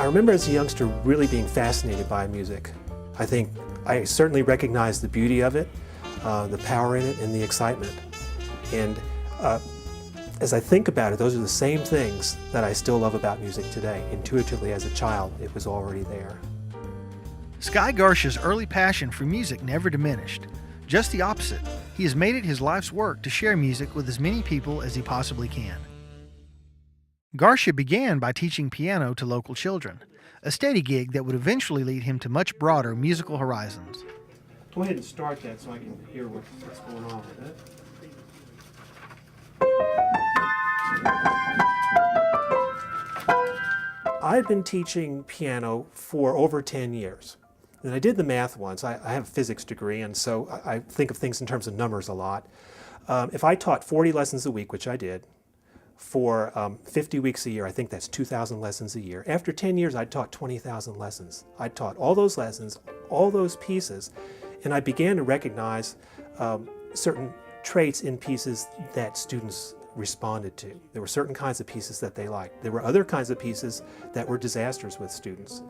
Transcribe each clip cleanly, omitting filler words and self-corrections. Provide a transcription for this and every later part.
I remember as a youngster really being fascinated by music. I think I certainly recognized the beauty of it, the power in it, and the excitement. And as I think about it, those are the same things that I still love about music today. Intuitively, as a child, it was already there. Skye Garcia's early passion for music never diminished. Just the opposite. He has made it his life's work to share music with as many people as he possibly can. Garcia began by teaching piano to local children, a steady gig that would eventually lead him to much broader musical horizons. Go ahead and start that so I can hear what's going on with it. I've been teaching piano for over 10 years. And I did the math once. I have a physics degree, and so I think of things in terms of numbers a lot. If I taught 40 lessons a week, which I did, for 50 weeks a year, I think that's 2,000 lessons a year. After 10 years, I'd taught 20,000 lessons. I taught all those lessons, all those pieces, and I began to recognize certain traits in pieces that students responded to. There were certain kinds of pieces that they liked. There were other kinds of pieces that were disasters with students.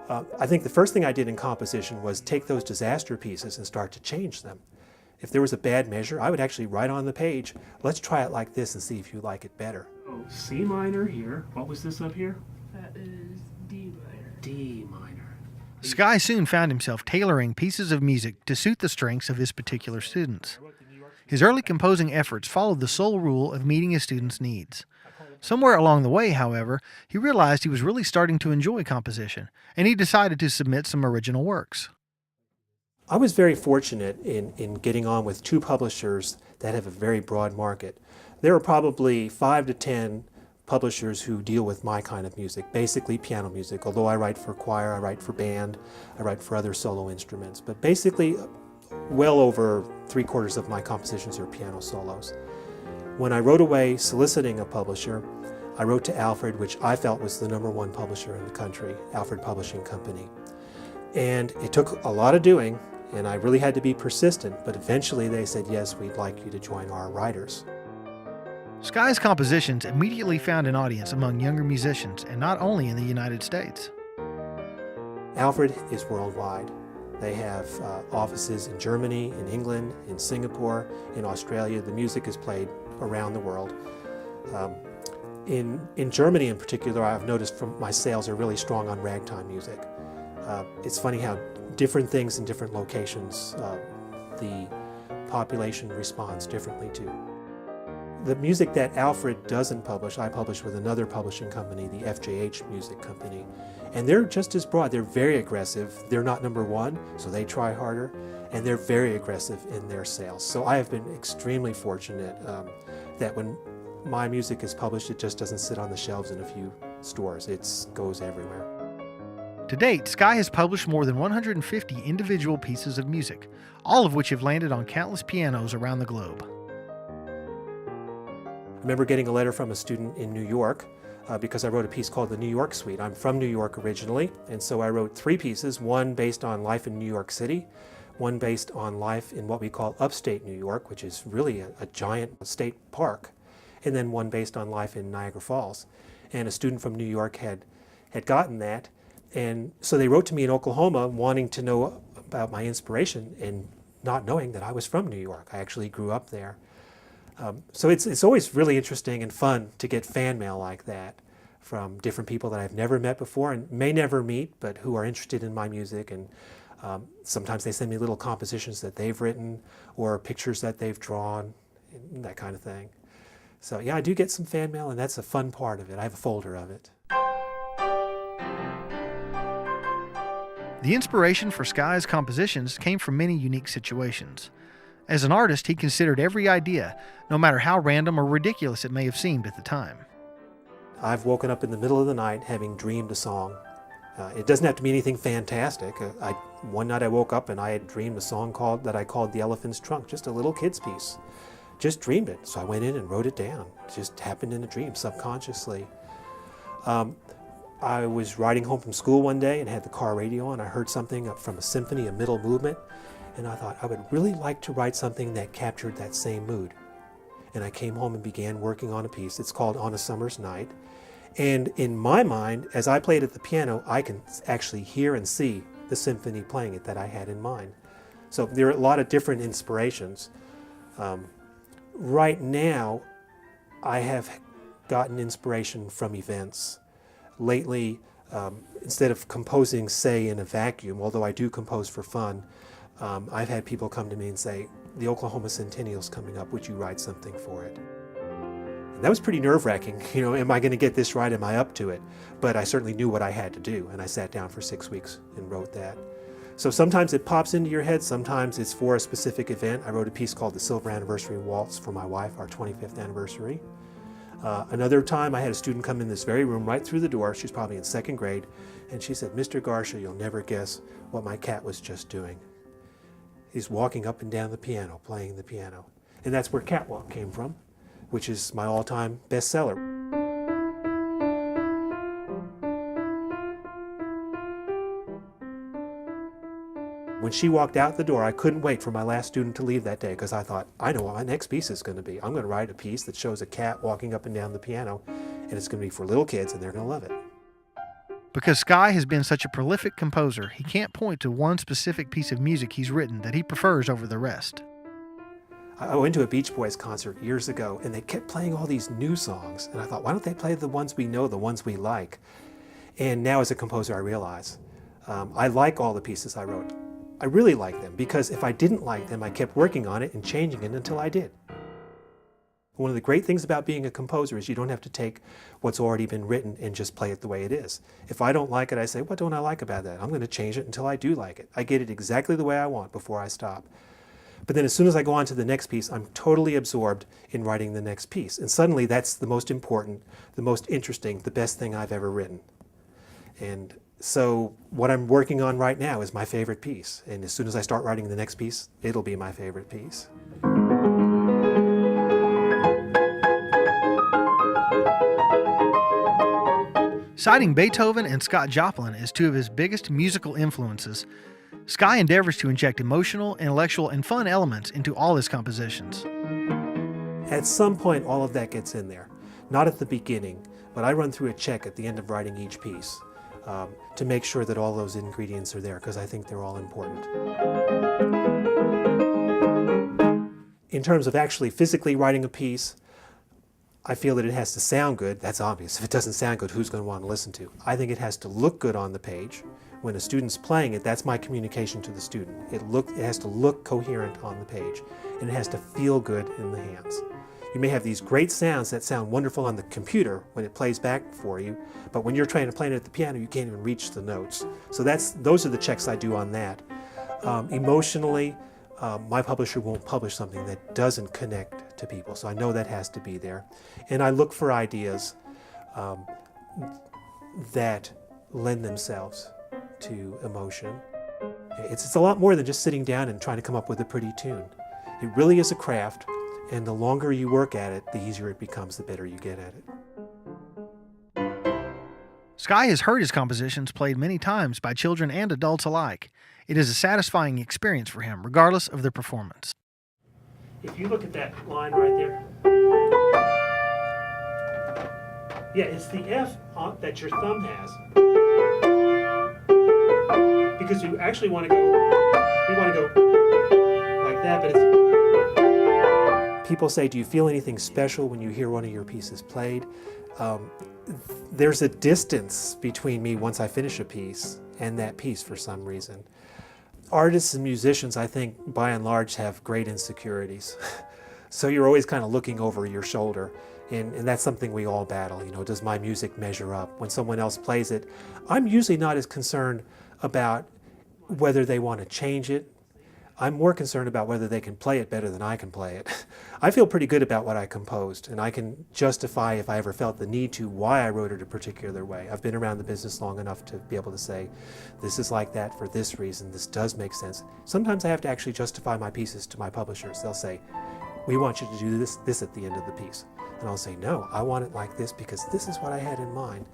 I think the first thing I did in composition was take those disaster pieces and start to change them. If there was a bad measure, I would actually write on the page, let's try it like this and see if you like it better. Oh, C minor here. What was this up here? That is D minor. D minor. Skye soon found himself tailoring pieces of music to suit the strengths of his particular students. His early composing efforts followed the sole rule of meeting his students' needs. Somewhere along the way, however, he realized he was really starting to enjoy composition, and he decided to submit some original works. I was very fortunate in getting on with two publishers that have a very broad market. There are probably 5 to 10 publishers who deal with my kind of music, basically piano music, although I write for choir, I write for band, I write for other solo instruments. But basically, well over 3/4 of my compositions are piano solos. When I wrote away soliciting a publisher, I wrote to Alfred, which I felt was the #1 publisher in the country, Alfred Publishing Company. And it took a lot of doing, and I really had to be persistent, but eventually they said, yes, we'd like you to join our writers. Skye's compositions immediately found an audience among younger musicians, and not only in the United States. Alfred is worldwide. They have offices in Germany, in England, in Singapore, in Australia. The music is played around the world. In Germany in particular, I've noticed from my sales are really strong on ragtime music. It's funny how different things in different locations, the population responds differently to. The music that Alfred doesn't publish, I publish with another publishing company, the FJH Music Company. And they're just as broad. They're very aggressive. They're not #1, so they try harder. And they're very aggressive in their sales. So I have been extremely fortunate that when my music is published, it just doesn't sit on the shelves in a few stores. It goes everywhere. To date, Skye has published more than 150 individual pieces of music, all of which have landed on countless pianos around the globe. I remember getting a letter from a student in New York because I wrote a piece called the New York Suite. I'm from New York originally, and so I wrote 3 pieces, one based on life in New York City, one based on life in what we call upstate New York, which is really a giant state park, and then one based on life in Niagara Falls. And a student from New York had gotten that, and so they wrote to me in Oklahoma wanting to know about my inspiration and not knowing that I was from New York. I actually grew up there. So it's always really interesting and fun to get fan mail like that from different people that I've never met before and may never meet, but who are interested in my music. And sometimes they send me little compositions that they've written or pictures that they've drawn, and that kind of thing. So yeah, I do get some fan mail, and that's a fun part of it. I have a folder of it. The inspiration for Skye's compositions came from many unique situations. As an artist, he considered every idea, no matter how random or ridiculous it may have seemed at the time. I've woken up in the middle of the night having dreamed a song. It doesn't have to be anything fantastic. One night I woke up and I had dreamed a song that I called The Elephant's Trunk, just a little kid's piece. Just dreamed it, so I went in and wrote it down. It just happened in a dream, subconsciously. I was riding home from school one day and had the car radio on. I heard something from a symphony, a middle movement, and I thought I would really like to write something that captured that same mood. And I came home and began working on a piece. It's called On a Summer's Night, And in my mind, as I played at the piano, I can actually hear and see the symphony playing it that I had in mind. So there are a lot of different inspirations. Right now, I have gotten inspiration from events. Lately, instead of composing, say, in a vacuum, although I do compose for fun, I've had people come to me and say, the Oklahoma Centennial's coming up, would you write something for it? And that was pretty nerve-wracking. You know, am I going to get this right? Am I up to it? But I certainly knew what I had to do, and I sat down for 6 weeks and wrote that. So sometimes it pops into your head, sometimes it's for a specific event. I wrote a piece called The Silver Anniversary Waltz for my wife, our 25th anniversary. Another time I had a student come in this very room right through the door. She's probably in 2nd grade, and she said, Mr. Garsha, you'll never guess what my cat was just doing. He's walking up and down the piano, playing the piano. And that's where Catwalk came from, which is my all-time bestseller. When she walked out the door, I couldn't wait for my last student to leave that day because I thought, I know what my next piece is going to be. I'm going to write a piece that shows a cat walking up and down the piano, and it's going to be for little kids, and they're going to love it. Because Skye has been such a prolific composer, he can't point to one specific piece of music he's written that he prefers over the rest. I went to a Beach Boys concert years ago, and they kept playing all these new songs, and I thought, why don't they play the ones we know, the ones we like? And now as a composer, I realize I like all the pieces I wrote. I really like them because if I didn't like them, I kept working on it and changing it until I did. One of the great things about being a composer is you don't have to take what's already been written and just play it the way it is. If I don't like it, I say, what don't I like about that? I'm going to change it until I do like it. I get it exactly the way I want before I stop. But then as soon as I go on to the next piece, I'm totally absorbed in writing the next piece. And suddenly that's the most important, the most interesting, the best thing I've ever written. And so what I'm working on right now is my favorite piece. And as soon as I start writing the next piece, it'll be my favorite piece. Citing Beethoven and Scott Joplin as two of his biggest musical influences, Skye endeavors to inject emotional, intellectual, and fun elements into all his compositions. At some point, all of that gets in there. Not at the beginning, but I run through a check at the end of writing each piece to make sure that all those ingredients are there, because I think they're all important. In terms of actually physically writing a piece, I feel that it has to sound good. That's obvious. If it doesn't sound good, who's going to want to listen to? I think it has to look good on the page. When a student's playing it, that's my communication to the student. It has to look coherent on the page, and it has to feel good in the hands. You may have these great sounds that sound wonderful on the computer when it plays back for you, but when you're trying to play it at the piano, you can't even reach the notes. So those are the checks I do on that. Emotionally, my publisher won't publish something that doesn't connect to people, so I know that has to be there. And I look for ideas that lend themselves to emotion. It's a lot more than just sitting down and trying to come up with a pretty tune. It really is a craft, and the longer you work at it, the easier it becomes, the better you get at it. Skye has heard his compositions played many times by children and adults alike. It is a satisfying experience for him, regardless of their performance. If you look at that line right there, yeah, it's the F that your thumb has. Because you actually want to go like that, but it's... People say, do you feel anything special when you hear one of your pieces played? There's a distance between me once I finish a piece and that piece for some reason. Artists and musicians, I think, by and large, have great insecurities. So you're always kind of looking over your shoulder, and that's something we all battle. You know, does my music measure up? When someone else plays it, I'm usually not as concerned about whether they want to change it. I'm more concerned about whether they can play it better than I can play it. I feel pretty good about what I composed, and I can justify, if I ever felt the need to, why I wrote it a particular way. I've been around the business long enough to be able to say, this is like that for this reason, this does make sense. Sometimes I have to actually justify my pieces to my publishers. They'll say, we want you to do this at the end of the piece. And I'll say, no, I want it like this because this is what I had in mind.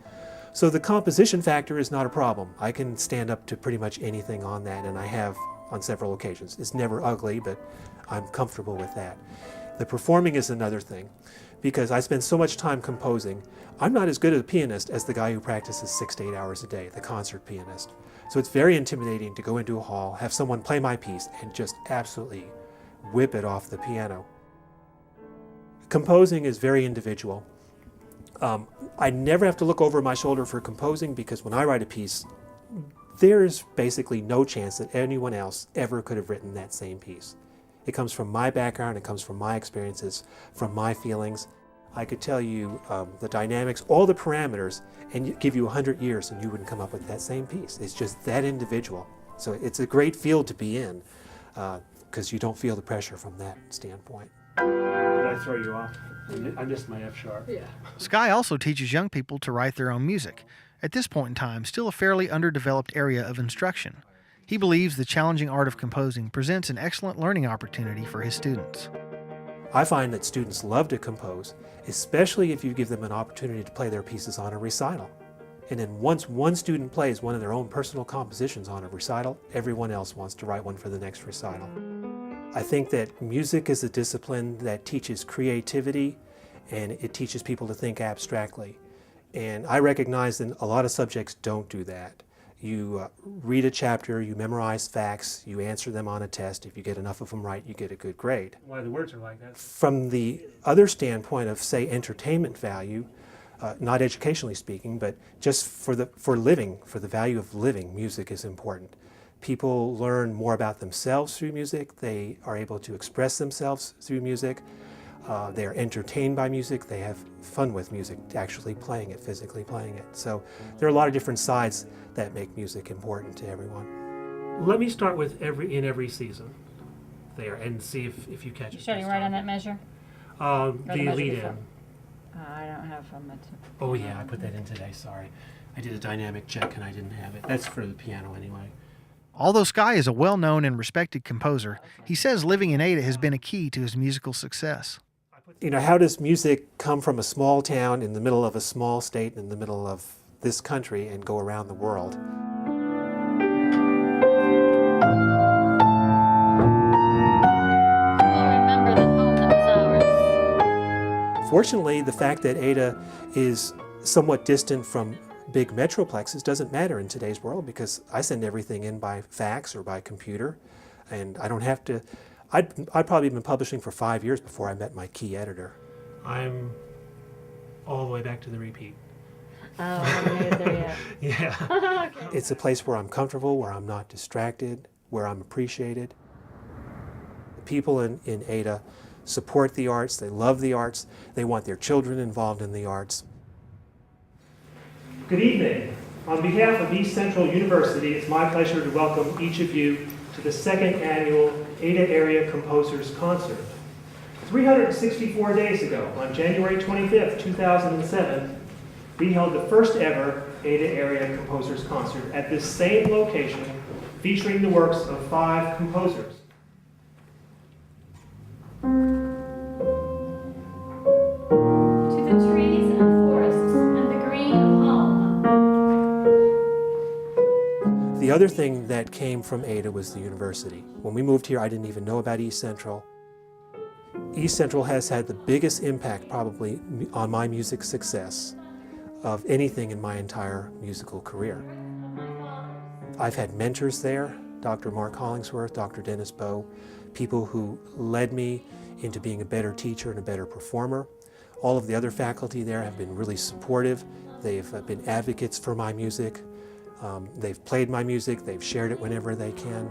So the composition factor is not a problem. I can stand up to pretty much anything on that, and I have on several occasions. It's never ugly, but I'm comfortable with that. The performing is another thing, because I spend so much time composing. I'm not as good a pianist as the guy who practices 6 to 8 hours a day, the concert pianist. So it's very intimidating to go into a hall, have someone play my piece, and just absolutely whip it off the piano. Composing is very individual. I never have to look over my shoulder for composing, because when I write a piece, there's basically no chance that anyone else ever could have written that same piece. It comes from my background, it comes from my experiences, from my feelings. I could tell you the dynamics, all the parameters, and give you 100 years and you wouldn't come up with that same piece. It's just that individual. So it's a great field to be in, because you don't feel the pressure from that standpoint. Did I throw you off? I missed my F sharp. Yeah. Skye also teaches young people to write their own music. At this point in time, still a fairly underdeveloped area of instruction. He believes the challenging art of composing presents an excellent learning opportunity for his students. I find that students love to compose, especially if you give them an opportunity to play their pieces on a recital. And then once one student plays one of their own personal compositions on a recital, everyone else wants to write one for the next recital. I think that music is a discipline that teaches creativity, and it teaches people to think abstractly. And I recognize that a lot of subjects don't do that. You read a chapter, you memorize facts, you answer them on a test. If you get enough of them right, you get a good grade. Why the words are like that? From the other standpoint of, say, entertainment value, not educationally speaking, but just for the value of living, music is important. People learn more about themselves through music. They are able to express themselves through music. They are entertained by music. They have fun with music, actually playing it, physically playing it. So there are a lot of different sides that make music important to everyone. Let me start with every season there and see if you catch it. Starting right on that measure? The measure lead before? in. I don't have from it. Oh yeah, I put that in today, sorry. I did a dynamic check and I didn't have it. That's for the piano anyway. Although Skye is a well-known and respected composer, he says living in Ada has been a key to his musical success. You know, how does music come from a small town in the middle of a small state in the middle of this country and go around the world? Remember the home that was ours. Fortunately, the fact that Ada is somewhat distant from big metroplexes doesn't matter in today's world, because I send everything in by fax or by computer, and I don't have to. I'd probably been publishing for 5 years before I met my key editor. I'm all the way back to the repeat. Oh, I haven't made it there yet. Yeah. Okay. It's a place where I'm comfortable, where I'm not distracted, where I'm appreciated. The people in Ada support the arts, they love the arts, they want their children involved in the arts. Good evening. On behalf of East Central University, it's my pleasure to welcome each of you to the second annual Ada Area Composers Concert. 364 days ago, on January 25th, 2007, we held the first ever Ada Area Composers Concert at this same location, featuring the works of 5 composers. To the trees and forests and the green of home. The other thing that came from Ada was the university. When we moved here, I didn't even know about East Central. East Central has had the biggest impact probably on my music success of anything in my entire musical career. I've had mentors there, Dr. Mark Hollingsworth, Dr. Dennis Bowe, people who led me into being a better teacher and a better performer. All of the other faculty there have been really supportive. They've been advocates for my music. They've played my music, they've shared it whenever they can.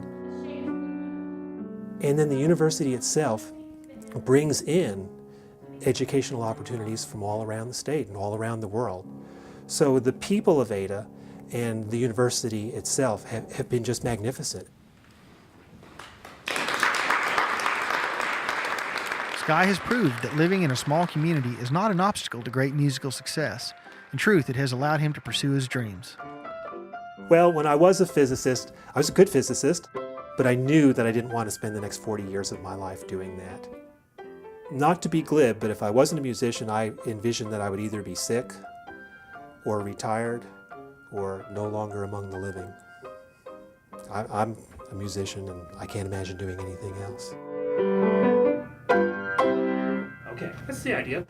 And then the university itself brings in educational opportunities from all around the state and all around the world. So the people of Ada and the university itself have been just magnificent. Skye has proved that living in a small community is not an obstacle to great musical success. In truth, it has allowed him to pursue his dreams. Well, when I was a physicist, I was a good physicist, but I knew that I didn't want to spend the next 40 years of my life doing that. Not to be glib, but if I wasn't a musician, I envisioned that I would either be sick or retired or no longer among the living. I'm a musician and I can't imagine doing anything else. Okay, that's the idea.